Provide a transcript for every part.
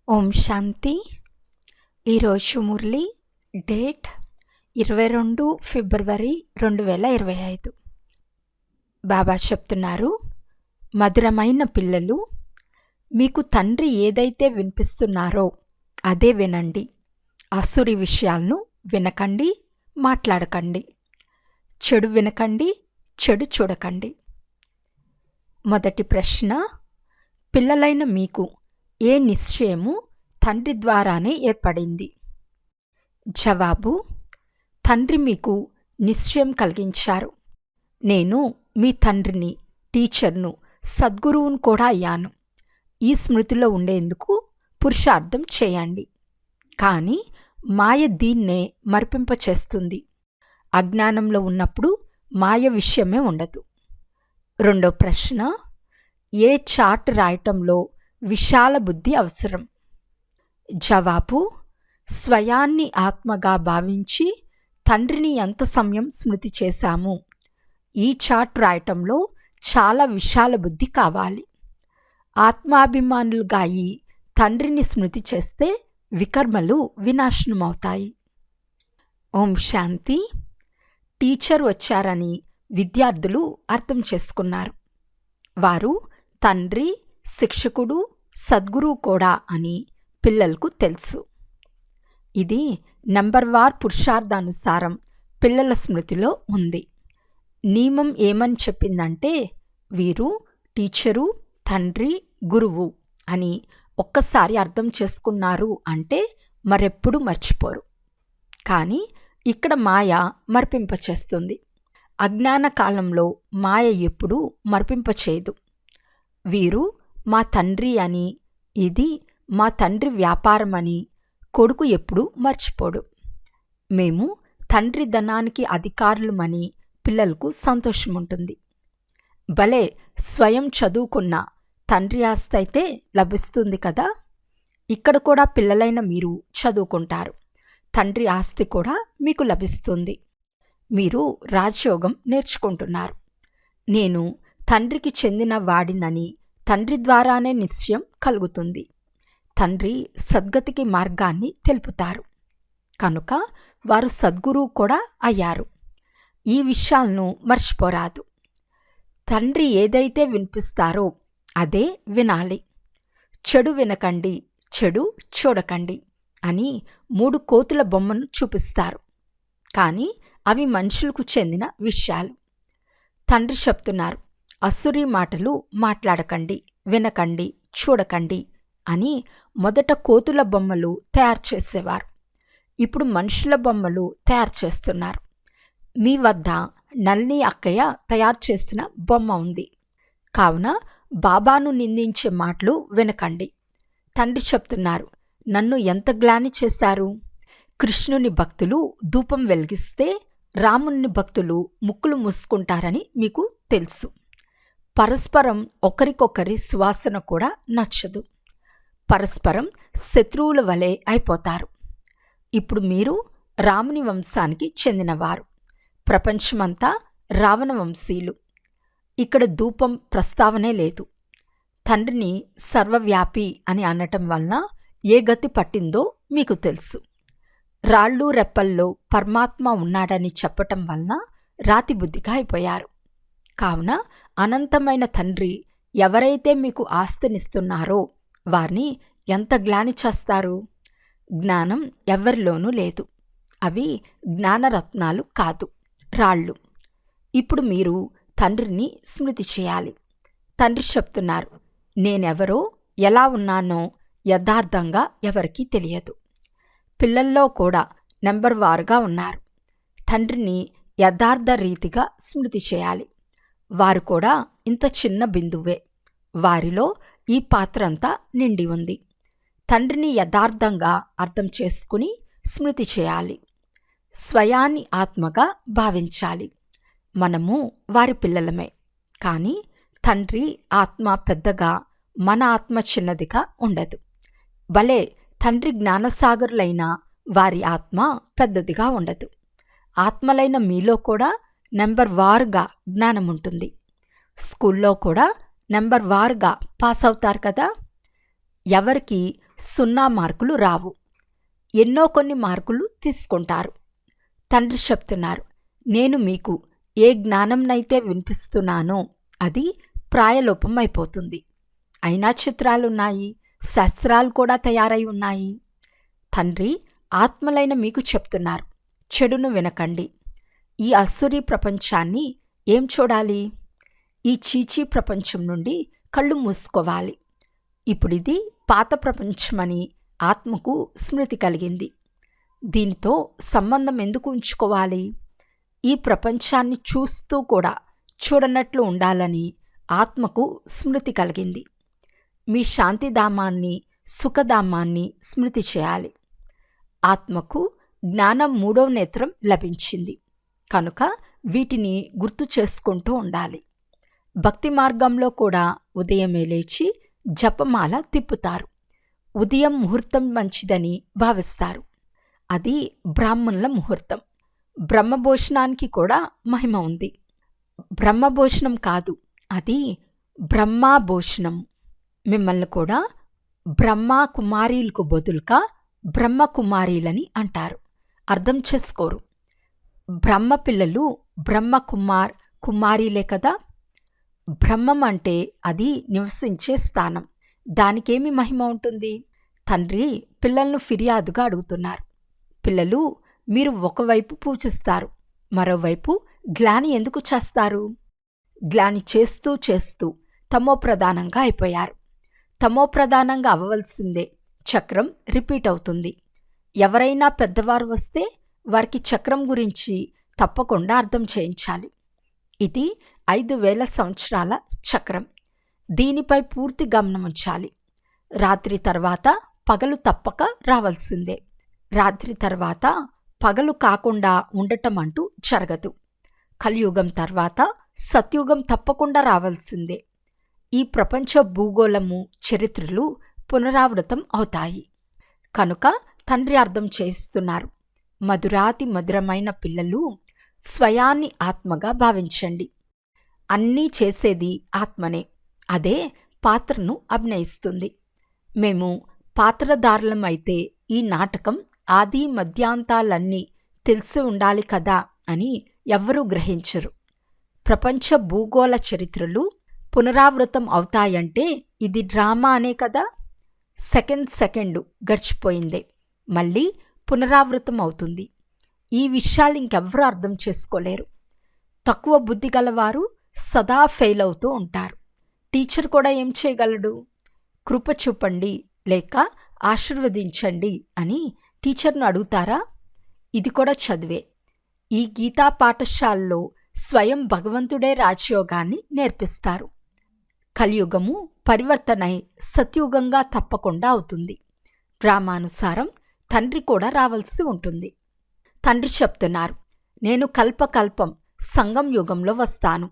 ఓం శాంతి. ఈరోజు మురళి డేట్ 22 ఫిబ్రవరి 2025. బాబా చెప్తున్నారు, మధురమైన పిల్లలు, మీకు తండ్రి ఏదైతే వినిపిస్తున్నారో అదే వినండి. అసురి విషయాలను వినకండి, మాట్లాడకండి. చెడు వినకండి, చెడు చూడకండి. మొదటి ప్రశ్న, పిల్లలైన మీకు ఏ నిశ్చయము తండ్రి ద్వారానే ఏర్పడింది? జవాబు, తండ్రి మీకు నిశ్చయం కలిగించారు. నేను మీ తండ్రిని, టీచర్ను, సద్గురువును కూడా అయ్యాను. ఈ స్మృతిలో ఉండేందుకు పురుషార్థం చేయండి. కానీ మాయ దీన్నే మరిపింపచేస్తుంది. అజ్ఞానంలో ఉన్నప్పుడు మాయ విషయమే ఉండదు. రెండో ప్రశ్న, ఏ చార్ట్ రాయటంలో విశాల బుద్ధి అవసరం? జవాబు, స్వయాన్ని ఆత్మగా భావించి తండ్రిని ఎంత సమయం స్మృతి చేశాము. ఈ చార్ట్ రాయటంలో చాలా విశాల బుద్ధి కావాలి. ఆత్మాభిమానులుగా అయి తండ్రిని స్మృతి చేస్తే వికర్మలు వినాశనమవుతాయి. ఓం శాంతి. టీచర్ వచ్చారని విద్యార్థులు అర్థం చేసుకున్నారు. వారు తండ్రి, శిక్షకుడు, సద్గురువు కూడా అని పిల్లలకు తెలుసు. ఇది నంబర్వార్ పురుషార్థానుసారం పిల్లల స్మృతిలో ఉంది. నియమం ఏమని చెప్పిందంటే, వీరు టీచరు, తండ్రి, గురువు అని ఒక్కసారి అర్థం చేసుకున్నారు అంటే మరెప్పుడు మర్చిపోరు. కానీ ఇక్కడ మాయ మరిపింపచేస్తుంది. అజ్ఞాన కాలంలో మాయ ఎప్పుడూ మరిపింపచేయదు. వీరు మా తండ్రి అని, ఇది మా తండ్రి వ్యాపారమని కొడుకు ఎప్పుడూ మర్చిపోడు. మేము తండ్రి ధనానికి అధికారులమని పిల్లలకు సంతోషముంటుంది. భలే, స్వయం చదువుకున్న తండ్రి ఆస్తి అయితే లభిస్తుంది కదా. ఇక్కడ కూడా పిల్లలైన మీరు చదువుకుంటారు. తండ్రి ఆస్తి కూడా మీకు లభిస్తుంది. మీరు రాజయోగం నేర్చుకుంటున్నారు. నేను తండ్రికి చెందిన వాడినని తండ్రి ద్వారానే నిశ్చయం కలుగుతుంది. తండ్రి సద్గతికి మార్గాన్ని తెలుపుతారు కనుక వారు సద్గురువు కూడా అయ్యారు. ఈ విషయాలను మర్చిపోరాదు. తండ్రి ఏదైతే వినిపిస్తారో అదే వినాలి. చెడు వినకండి, చెడు చూడకండి అని 3 కోతుల బొమ్మను చూపిస్తారు. కానీ అవి మనుషులకు చెందిన విషయాలు. తండ్రి చెప్తున్నారు, అసురీ మాటలు మాట్లాడకండి, వినకండి, చూడకండి అని మొదట కోతుల బొమ్మలు తయారు చేసేవారు. ఇప్పుడు మనుషుల బొమ్మలు తయారు చేస్తున్నారు. మీ వద్ద నల్ని అక్కయ్య తయారు చేసిన బొమ్మ ఉంది. కావున బాబాను నిందించే మాటలు వినకండి. తండ్రి చెప్తున్నారు, నన్ను ఎంత గ్లాని చేశారు. కృష్ణుని భక్తులు ధూపం వెలిగిస్తే రాముని భక్తులు ముక్కులు మూసుకుంటారని మీకు తెలుసు. పరస్పరం ఒకరికొకరి సువాసన కూడా నచ్చదు. పరస్పరం శత్రువుల వలె అయిపోతారు. ఇప్పుడు మీరు రాముని వంశానికి చెందినవారు. ప్రపంచమంతా రావణ వంశీయులు. ఇక్కడ ధూపం ప్రస్తావనే లేదు. తండ్రిని సర్వవ్యాపి అని అనటం వలన ఏ గతి పట్టిందో మీకు తెలుసు. రాళ్ళు రెప్పల్లో పరమాత్మ ఉన్నాడని చెప్పటం వలన రాతి బుద్ధిగా అయిపోయారు. కావున అనంతమైన తండ్రి ఎవరైతే మీకు ఆస్తినిస్తున్నారో వారిని ఎంత గ్లాని చేస్తారు. జ్ఞానం ఎవరిలోనూ లేదు. అవి జ్ఞానరత్నాలు కాదు, రాళ్ళు. ఇప్పుడు మీరు తండ్రిని స్మృతి చేయాలి. తండ్రి చెప్తున్నారు, నేనెవరో, ఎలా ఉన్నానో యథార్థంగా ఎవరికీ తెలియదు. పిల్లల్లో కూడా నెంబర్ వారుగా ఉన్నారు. తండ్రిని యథార్థ రీతిగా స్మృతి చేయాలి. వారు కూడా ఇంత చిన్న బిందువే. వారిలో ఈ పాత్ర అంతా నిండి ఉంది. తండ్రిని యథార్థంగా అర్థం చేసుకుని స్మృతి చేయాలి. స్వయాన్ని ఆత్మగా భావించాలి. మనము వారి పిల్లలమే. కానీ తండ్రి ఆత్మ పెద్దగా, మన ఆత్మ చిన్నదిగా ఉండదు. భలే, తండ్రి జ్ఞానసాగరులైన వారి ఆత్మ పెద్దదిగా ఉండదు. ఆత్మలైన మీలో కూడా నెంబర్ వారుగా జ్ఞానం ఉంటుంది. స్కూల్లో కూడా నెంబర్ వారుగా పాస్ అవుతారు కదా. ఎవరికి 0 మార్కులు రావు. ఎన్నో కొన్ని మార్కులు తీసుకుంటారు. తండ్రి చెప్తున్నారు, నేను మీకు ఏ జ్ఞానంనైతే వినిపిస్తున్నానో అది ప్రాయలోపం అయిపోతుంది. అయినా చిత్రాలున్నాయి, శాస్త్రాలు కూడా తయారై ఉన్నాయి. తండ్రి ఆత్మలైన మీకు చెప్తున్నారు, చెడును వినకండి. ఈ అసురీ ప్రపంచాన్ని ఏం చూడాలి? ఈ చీచీ ప్రపంచం నుండి కళ్ళు మూసుకోవాలి. ఇప్పుడిది పాత ప్రపంచమని ఆత్మకు స్మృతి కలిగింది. దీనితో సంబంధం ఎందుకు ఉంచుకోవాలి? ఈ ప్రపంచాన్ని చూస్తూ కూడా చూడనట్లు ఉండాలని ఆత్మకు స్మృతి కలిగింది. మీ శాంతిధామాన్ని, సుఖధామాన్ని స్మృతి చేయాలి. ఆత్మకు జ్ఞానం 3వ నేత్రం లభించింది కనుక వీటిని గుర్తు చేసుకుంటూ ఉండాలి. భక్తి మార్గంలో కూడా ఉదయమే లేచి జపమాల తిప్పుతారు. ఉదయం ముహూర్తం మంచిదని భావిస్తారు. అది బ్రాహ్మణుల ముహూర్తం. బ్రహ్మభోజనానికి కూడా మహిమ ఉంది. బ్రహ్మభోజనం కాదు, అది బ్రహ్మభోజనం. మిమ్మల్ని కూడా బ్రహ్మ కుమారీలకు బదులుగా బ్రహ్మకుమారీలని అంటారు. అర్థం చేసుకోరు. బ్రహ్మ పిల్లలు బ్రహ్మ కుమారీలే కదా. బ్రహ్మం అంటే అది నివసించే స్థానం. దానికేమి మహిమ ఉంటుంది? తండ్రి పిల్లలను ఫిర్యాదుగా అడుగుతున్నారు. పిల్లలు, మీరు ఒకవైపు పూజిస్తారు, మరోవైపు గ్లాని ఎందుకు చేస్తారు? గ్లాని చేస్తూ చేస్తూ తమోప్రధానంగా అయిపోయారు. తమోప్రధానంగా అవ్వవలసిందే. చక్రం రిపీట్ అవుతుంది. ఎవరైనా పెద్దవారు వస్తే వారికి చక్రం గురించి తప్పకుండా అర్థం చేయించాలి. ఇది 5000 సంవత్సరాల చక్రం. దీనిపై పూర్తి గమనముంచాలి. రాత్రి తర్వాత పగలు తప్పక రావాల్సిందే. రాత్రి తర్వాత పగలు కాకుండా ఉండటం అంటూ జరగదు. కలియుగం తర్వాత సత్యుగం తప్పకుండా రావాల్సిందే. ఈ ప్రపంచ భూగోళము, చరిత్రలు పునరావృతం అవుతాయి. కనుక తండ్రి అర్థం చేయిస్తున్నారు, మధురాతి మధురమైన పిల్లలు, స్వయాన్ని ఆత్మగా భావించండి. అన్నీ చేసేది ఆత్మనే. అదే పాత్రను అభినయిస్తుంది. మేము పాత్రధారులమైతే ఈ నాటకం ఆది మధ్యాంతాలన్నీ తెలిసి ఉండాలి కదా అని ఎవ్వరూ గ్రహించరు. ప్రపంచ భూగోళ చరిత్రలు పునరావృతం అవుతాయంటే ఇది డ్రామా అనే కదా. సెకండ్ గడిచిపోయిందే, మళ్ళీ పునరావృతం అవుతుంది. ఈ విషయాలు ఇంకెవ్వరూ అర్థం చేసుకోలేరు. తక్కువ బుద్ధి గలవారు సదా ఫెయిల్ అవుతూ ఉంటారు. టీచర్ కూడా ఏం చేయగలడు? కృప చూపండి లేక ఆశీర్వదించండి అని టీచర్ను అడుగుతారా? ఇది కూడా చదివే. ఈ గీతా పాఠశాలలో స్వయం భగవంతుడే రాజయోగాన్ని నేర్పిస్తారు. కలియుగము పరివర్తనై సత్యుగంగా తప్పకుండా అవుతుంది. డ్రామానుసారం తండ్రి కూడా రావాల్సి ఉంటుంది. తండ్రి చెప్తున్నారు, నేను కల్పకల్పం సంగం యుగంలో వస్తాను.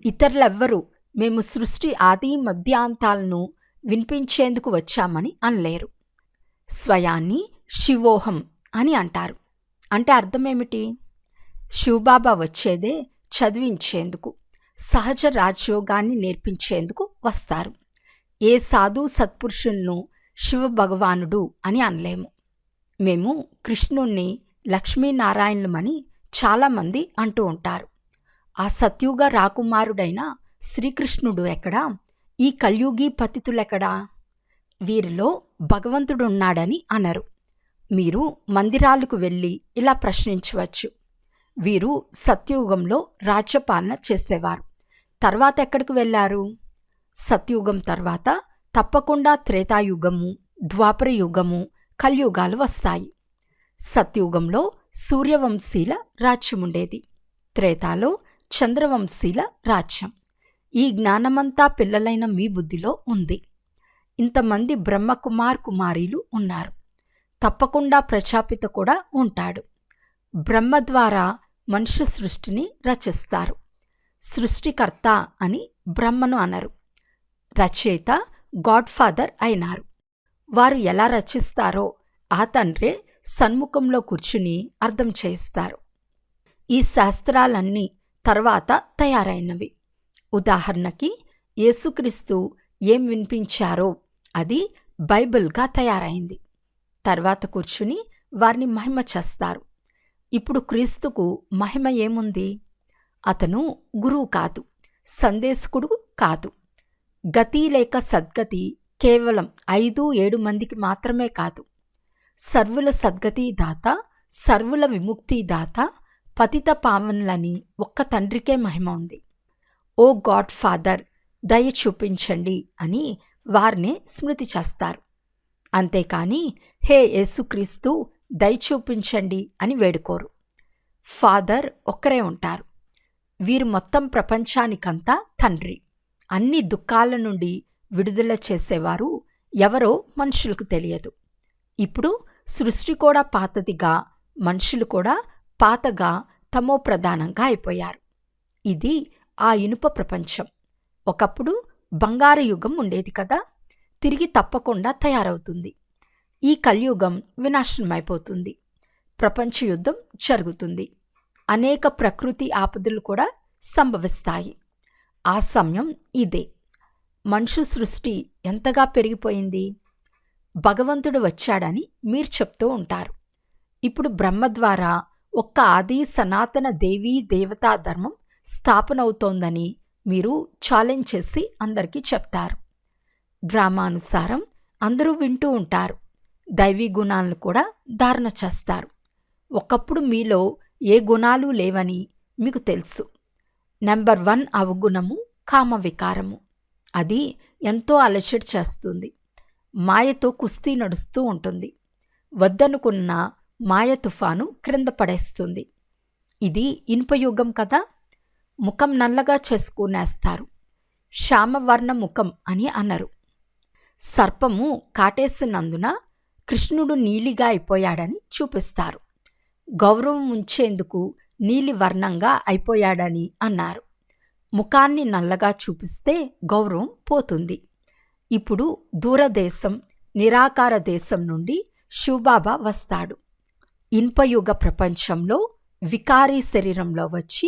ఇతరులెవ్వరూ మేము సృష్టి ఆది మధ్యాంతాలను వినిపించేందుకు వచ్చామని అనలేరు. స్వయాన్ని శివోహం అని అంటారు. అంటే అర్థమేమిటి? శివబాబా వచ్చేదే చదివించేందుకు, సహజ రాజయోగాన్ని నేర్పించేందుకు వస్తారు. ఏ సాధు సత్పురుషులను శివభగవానుడు అని అనలేము. మేము కృష్ణుణ్ణి లక్ష్మీనారాయణులమని చాలామంది అంటూ ఉంటారు. ఆ సత్యుగ రాకుమారుడైన శ్రీకృష్ణుడు ఎక్కడా? ఈ కలియుగీ పతితులెక్కడా? వీరిలో భగవంతుడున్నాడని అనరు. మీరు మందిరాలకు వెళ్ళి ఇలా ప్రశ్నించవచ్చు. వీరు సత్యుగంలో రాజ్యపాలన చేసేవారు, తర్వాత ఎక్కడికి వెళ్ళారు? సత్యుగం తర్వాత తప్పకుండా త్రేతాయుగము, ద్వాపర యుగము, కలియుగాలు వస్తాయి. సత్యుగంలో సూర్యవంశీల రాజ్యముండేది, త్రేతాలో చంద్రవంశీల రాజ్యం. ఈ జ్ఞానమంతా పిల్లలైన మీ బుద్ధిలో ఉంది. ఇంతమంది కుమారీలు ఉన్నారు. తప్పకుండా ప్రజాపిత కూడా ఉంటాడు. బ్రహ్మ ద్వారా మనుష్య సృష్టిని రచిస్తారు. సృష్టికర్త అని బ్రహ్మను అనరు. రచయిత గాడ్ ఫాదర్ అయినారు. వారు ఎలా రచిస్తారో ఆ తండ్రే సన్ముఖంలో కూర్చుని అర్థం చేయిస్తారు. ఈ శాస్త్రాలన్నీ తర్వాత తయారైనవి. ఉదాహరణకి యేసుక్రీస్తు ఏం వినిపించారో అది బైబిల్గా తయారైంది. తర్వాత కూర్చుని వారిని మహిమ చేస్తారు. ఇప్పుడు క్రీస్తుకు మహిమ ఏముంది? అతను గురువు కాదు, సందేశకుడు కాదు. గతి లేక సద్గతి కేవలం 5-7 మందికి మాత్రమే కాదు. సర్వుల సద్గతి దాత, సర్వుల విముక్తి దాత, పతిత పావనులని ఒక్క తండ్రికే మహిమ ఉంది. ఓ గాడ్ ఫాదర్, దయ చూపించండి అని వారినే స్మృతి చేస్తారు. అంతేకాని హే యేసుక్రీస్తు దయ చూపించండి అని వేడుకోరు. ఫాదర్ ఒక్కరే ఉంటారు. వీరు మొత్తం ప్రపంచానికంతా తండ్రి. అన్ని దుఃఖాల నుండి విడుదల చేసేవారు ఎవరో మనుషులకు తెలియదు. ఇప్పుడు సృష్టి కూడా పాతదిగా, మనుషులు కూడా పాతగా, తమో ప్రధానంగా అయిపోయారు. ఇది ఆ ఇనుప ప్రపంచం. ఒకప్పుడు బంగారు యుగం ఉండేది కదా, తిరిగి తప్పకుండా తయారవుతుంది. ఈ కలియుగం వినాశనమైపోతుంది. ప్రపంచ యుద్ధం జరుగుతుంది. అనేక ప్రకృతి ఆపదలు కూడా సంభవిస్తాయి. ఆ సమయం ఇదే. మనుషు సృష్టి ఎంతగా పెరిగిపోయింది. భగవంతుడు వచ్చాడని మీరు చెప్తూ ఉంటారు. ఇప్పుడు బ్రహ్మ ద్వారా ఒక్క ఆది సనాతన దేవీ దేవతా ధర్మం స్థాపనవుతోందని మీరు ఛాలెంజ్ చేసి అందరికీ చెప్తారు. డ్రామానుసారం అందరూ వింటూ ఉంటారు. దైవీ గుణాలను కూడా ధారణ చేస్తారు. ఒకప్పుడు మీలో ఏ గుణాలు లేవని మీకు తెలుసు. నెంబర్ 1 అవగుణము కామవికారము. అది ఎంతో అలసట చేస్తుంది. మాయతో కుస్తీ నడుస్తూ ఉంటుంది. వద్దనుకున్న మాయ తుఫాను క్రింద పడేస్తుంది. ఇది ఇనుపయుగం కదా. ముఖం నల్లగా చేసుకునేస్తారు. శ్యామవర్ణ ముఖం అని అనరు. సర్పము కాటేసినందున కృష్ణుడు నీలిగా అయిపోయాడని చూపిస్తారు. గౌరవం ఉంచేందుకు నీలి వర్ణంగా అయిపోయాడని అన్నారు. ముఖాన్ని నల్లగా చూపిస్తే గౌరవం పోతుంది. ఇప్పుడు దూరదేశం, నిరాకార దేశం నుండి శివబాబా వస్తాడు. ఇన్పయుగ ప్రపంచంలో వికారీ శరీరంలో వచ్చి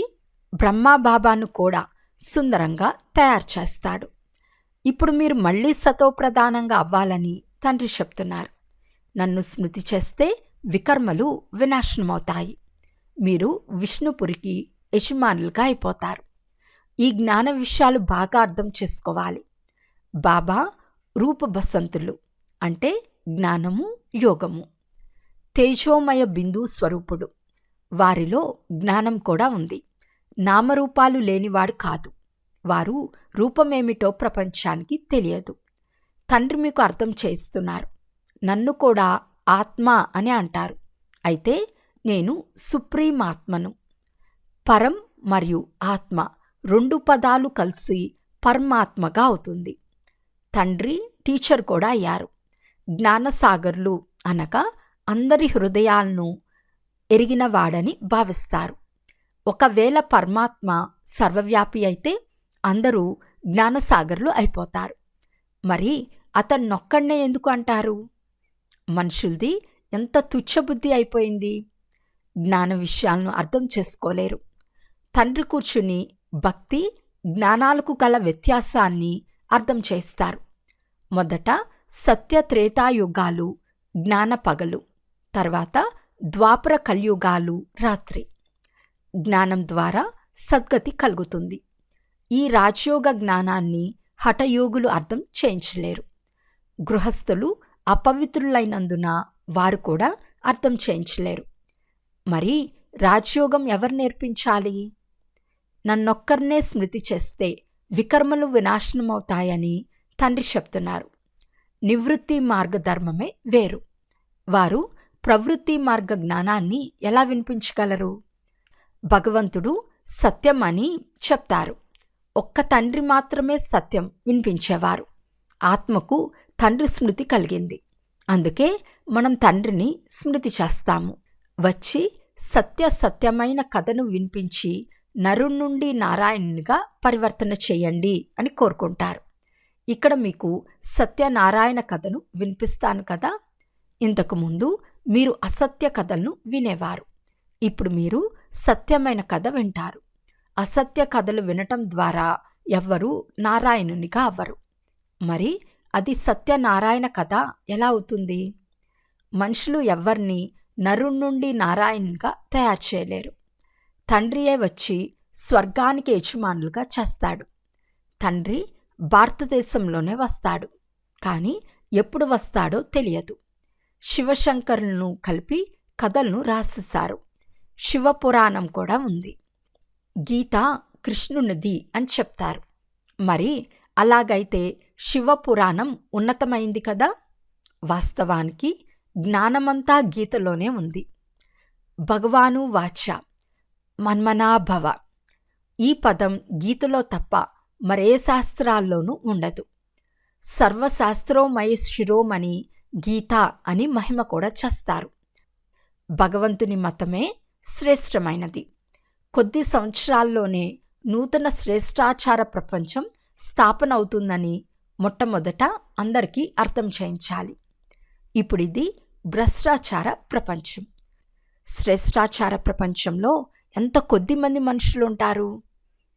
బ్రహ్మబాబాను కూడా సుందరంగా తయారు చేస్తాడు. ఇప్పుడు మీరు మళ్ళీ సతోప్రధానంగా అవ్వాలని తండ్రి చెప్తున్నారు. నన్ను స్మృతి చేస్తే వికర్మలు వినాశనమవుతాయి. మీరు విష్ణుపురికి యజమానులుగా అయిపోతారు. ఈ జ్ఞాన విషయాలు బాగా అర్థం చేసుకోవాలి. బాబా రూపబసంతులు అంటే జ్ఞానము, యోగము. తేజోమయ బిందు స్వరూపుడు. వారిలో జ్ఞానం కూడా ఉంది. నామరూపాలు లేనివాడు కాదు. వారు రూపమేమిటో ప్రపంచానికి తెలియదు. తండ్రి మీకు అర్థం చేస్తున్నారు. నన్ను కూడా ఆత్మ అని అంటారు. అయితే నేను సుప్రీం ఆత్మను. పరం మరియు ఆత్మ 2 పదాలు కలిసి పరమాత్మగా అవుతుంది. తండ్రి టీచర్ కూడా అయ్యారు. జ్ఞానసాగర్లు అనగా అందరి హృదయాలను ఎరిగినవాడని భావిస్తారు. ఒకవేళ పరమాత్మ సర్వవ్యాపి అయితే అందరూ జ్ఞానసాగర్లు అయిపోతారు. మరి అతన్నొక్కడనే ఎందుకు అంటారు? మనుషులది ఎంత తుచ్చబుద్ధి అయిపోయింది. జ్ఞాన విషయాలను అర్థం చేసుకోలేరు. తండ్రి కూర్చుని భక్తి, జ్ఞానాలకు గల వ్యత్యాసాన్ని అర్థం చేస్తారు. మొదట సత్యత్రేతాయుగాలు జ్ఞాన పగలు, తర్వాత ద్వాపర కలియుగాలు రాత్రి. జ్ఞానం ద్వారా సద్గతి కలుగుతుంది. ఈ రాజయోగ జ్ఞానాన్ని హఠయోగులు అర్థం చేయించలేరు. గృహస్థులు అపవిత్రులైనందున వారు కూడా అర్థం చేయించలేరు. మరి రాజయోగం ఎవరు నేర్పించాలి? నన్నొక్కరినే స్మృతి చేస్తే వికర్మలు వినాశనమవుతాయని తండ్రి చెప్తున్నారు. నివృత్తి మార్గధర్మమే వేరు. వారు ప్రవృత్తి మార్గ జ్ఞానాన్ని ఎలా వినిపించగలరు? భగవంతుడు సత్యం అని చెప్తారు. ఒక్క తండ్రి మాత్రమే సత్యం వినిపించేవారు. ఆత్మకు తండ్రి స్మృతి కలిగింది. అందుకే మనం తండ్రిని స్మృతి చేస్తాము. వచ్చి సత్యమైన కథను వినిపించి నరుడి నుండి నారాయణునిగా పరివర్తన చేయండి అని కోరుకుంటారు. ఇక్కడ మీకు సత్యనారాయణ కథను వినిపిస్తాను కదా. ఇంతకుముందు మీరు అసత్య కథలను వినేవారు. ఇప్పుడు మీరు సత్యమైన కథ వింటారు. అసత్య కథలు వినటం ద్వారా ఎవ్వరూ నారాయణునిగా అవ్వరు. మరి అది సత్యనారాయణ కథ ఎలా అవుతుంది? మనుషులు ఎవ్వరినీ నరుడి నుండి నారాయణ్గా తయారు చేయలేరు. తండ్రియే వచ్చి స్వర్గానికి యజమానులుగా చేస్తాడు. తండ్రి భారతదేశంలోనే వస్తాడు, కానీ ఎప్పుడు వస్తాడో తెలియదు. శివశంకరులను కలిపి కథలను రాసేశారు. శివపురాణం కూడా ఉంది. గీత కృష్ణునిది అని చెప్తారు. మరి అలాగైతే శివపురాణం ఉన్నతమైంది కదా? వాస్తవానికి జ్ఞానమంతా గీతలోనే ఉంది. భగవాను వాచ మన్మనాభవ, ఈ పదం గీతలో తప్ప మరే శాస్త్రాల్లోనూ ఉండదు. సర్వశాస్త్రోమయ శిరోమణి గీత అని మహిమ కూడా చేస్తారు. భగవంతుని మతమే శ్రేష్టమైనది. కొద్ది సంవత్సరాల్లోనే నూతన శ్రేష్టాచార ప్రపంచం స్థాపన అవుతుందని మొట్టమొదట అందరికీ అర్థం చేయించాలి. ఇప్పుడిది భ్రష్టాచార ప్రపంచం. శ్రేష్టాచార ప్రపంచంలో ఎంత కొద్ది మంది మనుషులుంటారు?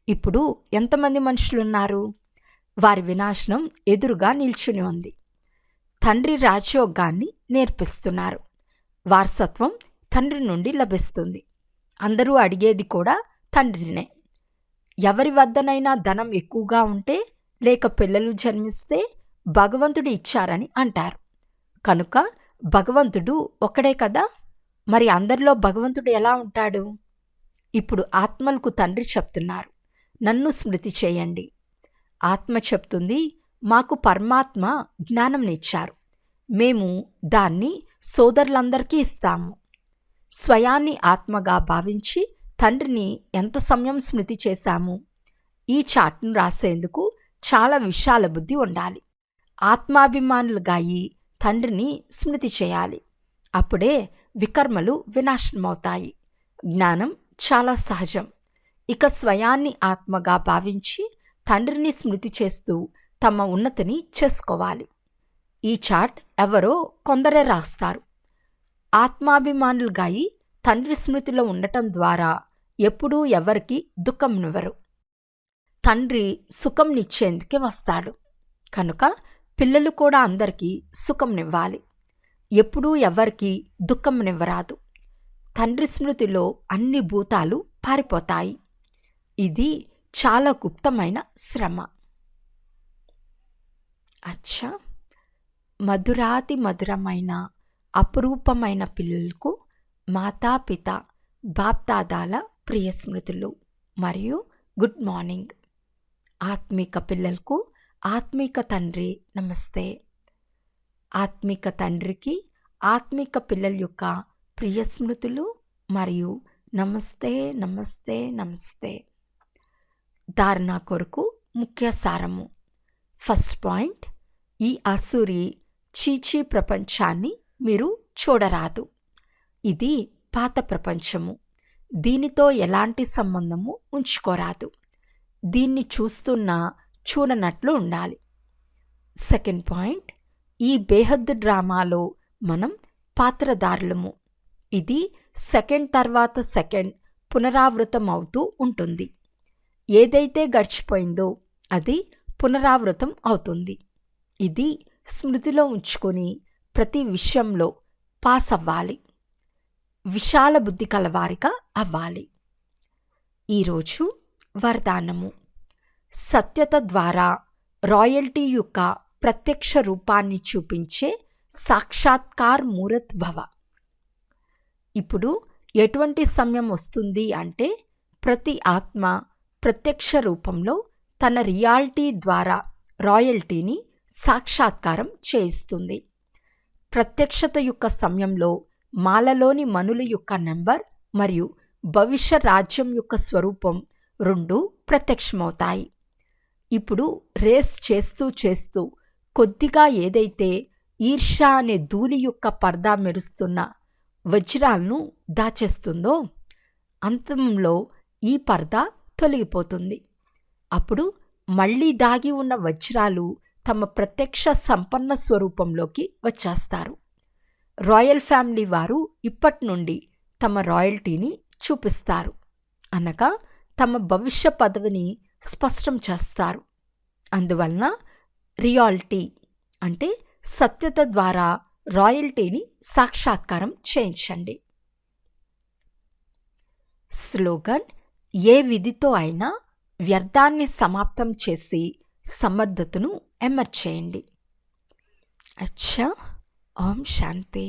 ఇప్పుడు ఎంతమంది మనుషులున్నారు? వారి వినాశనం ఎదురుగా నిల్చుని ఉంది. తండ్రి రాజయోగాన్ని నేర్పిస్తున్నారు. వారసత్వం తండ్రి నుండి లభిస్తుంది. అందరూ అడిగేది కూడా తండ్రినే. ఎవరి వద్దనైనా ధనం ఎక్కువగా ఉంటే లేక పిల్లలు జన్మిస్తే భగవంతుడు ఇచ్చారని అంటారు. కనుక భగవంతుడు ఒక్కడే కదా, మరి అందరిలో భగవంతుడు ఎలా ఉంటాడు? ఇప్పుడు ఆత్మలకు తండ్రి చెప్తున్నారు, నన్ను స్మృతి చేయండి. ఆత్మ చెప్తుంది, మాకు పరమాత్మ జ్ఞానంనిచ్చారు, మేము దాన్ని సోదరులందరికీ ఇస్తాము. స్వయాన్ని ఆత్మగా భావించి తండ్రిని ఎంత సమయం స్మృతి చేశాము? ఈ చాట్ను రాసేందుకు చాలా విశాల బుద్ధి ఉండాలి. ఆత్మాభిమానులుగా అయి తండ్రిని స్మృతి చేయాలి. అప్పుడే వికర్మలు వినాశనమవుతాయి. జ్ఞానం చాలా సహజం. ఇక స్వయాన్ని ఆత్మగా భావించి తండ్రిని స్మృతి చేస్తూ తమ ఉన్నతిని చేసుకోవాలి. ఈ చాట్ ఎవరో కొందరే రాస్తారు. ఆత్మాభిమానులుగా అయి తండ్రి స్మృతిలో ఉండటం ద్వారా ఎప్పుడూ ఎవరికి దుఃఖంనివ్వరు. తండ్రి సుఖంనిచ్చేందుకే వస్తాడు. కనుక పిల్లలు కూడా అందరికీ సుఖంనివ్వాలి. ఎప్పుడూ ఎవరికి దుఃఖంనివ్వరాదు. తండ్రి స్మృతిలో అన్ని భూతాలు పారిపోతాయి. ఇది చాలా గుప్తమైన శ్రమ. అచ్చా, మధురాతి మధురమైన అపురూపమైన పిల్లలకు మాతాపిత బాప్దాదాల ప్రియ స్మృతులు మరియు గుడ్ మార్నింగ్. ఆత్మిక పిల్లలకు ఆత్మిక తండ్రి నమస్తే. ఆత్మిక తండ్రికి ఆత్మిక పిల్లల యొక్క ప్రియ స్మృతులు మరియు నమస్తే నమస్తే నమస్తే. ధారణ కొరకు ముఖ్య సారము. ఫస్ట్ పాయింట్, ఈ అసూరి చీచీ ప్రపంచాన్ని మీరు చూడరాదు. ఇది పాత ప్రపంచము. దీనితో ఎలాంటి సంబంధము ఉంచుకోరాదు. దీన్ని చూస్తున్నా చూడనట్లు ఉండాలి. సెకండ్ పాయింట్, ఈ బేహద్దు డ్రామాలో మనం పాత్రధారులము. ఇది సెకండ్ తర్వాత సెకండ్ పునరావృతం అవుతూ ఉంటుంది. ఏదైతే గడిచిపోయిందో అది పునరావృతం అవుతుంది. ఇది స్మృతిలో ఉంచుకొని ప్రతి విషయంలో పాస్ అవ్వాలి. విశాల బుద్ధి కలవారిగా అవ్వాలి. ఈరోజు వరదానము. సత్యత ద్వారా రాయల్టీ యొక్క ప్రత్యక్ష రూపాన్ని చూపించే సాక్షాత్కార్ మూరత్ భవ. ఇప్పుడు ఎటువంటి సమయం వస్తుంది అంటే, ప్రతి ఆత్మ ప్రత్యక్ష రూపంలో తన రియాలిటీ ద్వారా రాయల్టీని సాక్షాత్కారం చేయిస్తుంది. ప్రత్యక్షత యొక్క సమయంలో మాలలోని మనుల యొక్క నంబర్ మరియు భవిష్య రాజ్యం యొక్క స్వరూపం రెండూ ప్రత్యక్షమవుతాయి. ఇప్పుడు రేస్ చేస్తూ చేస్తూ కొద్దిగా ఏదైతే ఈర్ష్య అనే ధూళి యొక్క పర్దా మెరుస్తున్న వజ్రాలను దాచేస్తుందో, అంతంలో ఈ పర్దా తొలగిపోతుంది. అప్పుడు మళ్లీ దాగి ఉన్న వజ్రాలు తమ ప్రత్యక్ష సంపన్న స్వరూపంలోకి వచ్చేస్తారు. రాయల్ ఫ్యామిలీ వారు ఇప్పటి నుండి తమ రాయల్టీని చూపిస్తారు, అనగా తమ భవిష్య పదవిని స్పష్టం చేస్తారు. అందువలన రియాలిటీ అంటే సత్యత ద్వారా రాయల్టీని సాక్షాత్కారం చేయించండి. స్లోగన్: ఏ విధితో అయినా వ్యర్థాన్ని సమాప్తం చేసి సమర్థతను ఎమర్చేయండి. అచ్చా. ఓం శాంతి.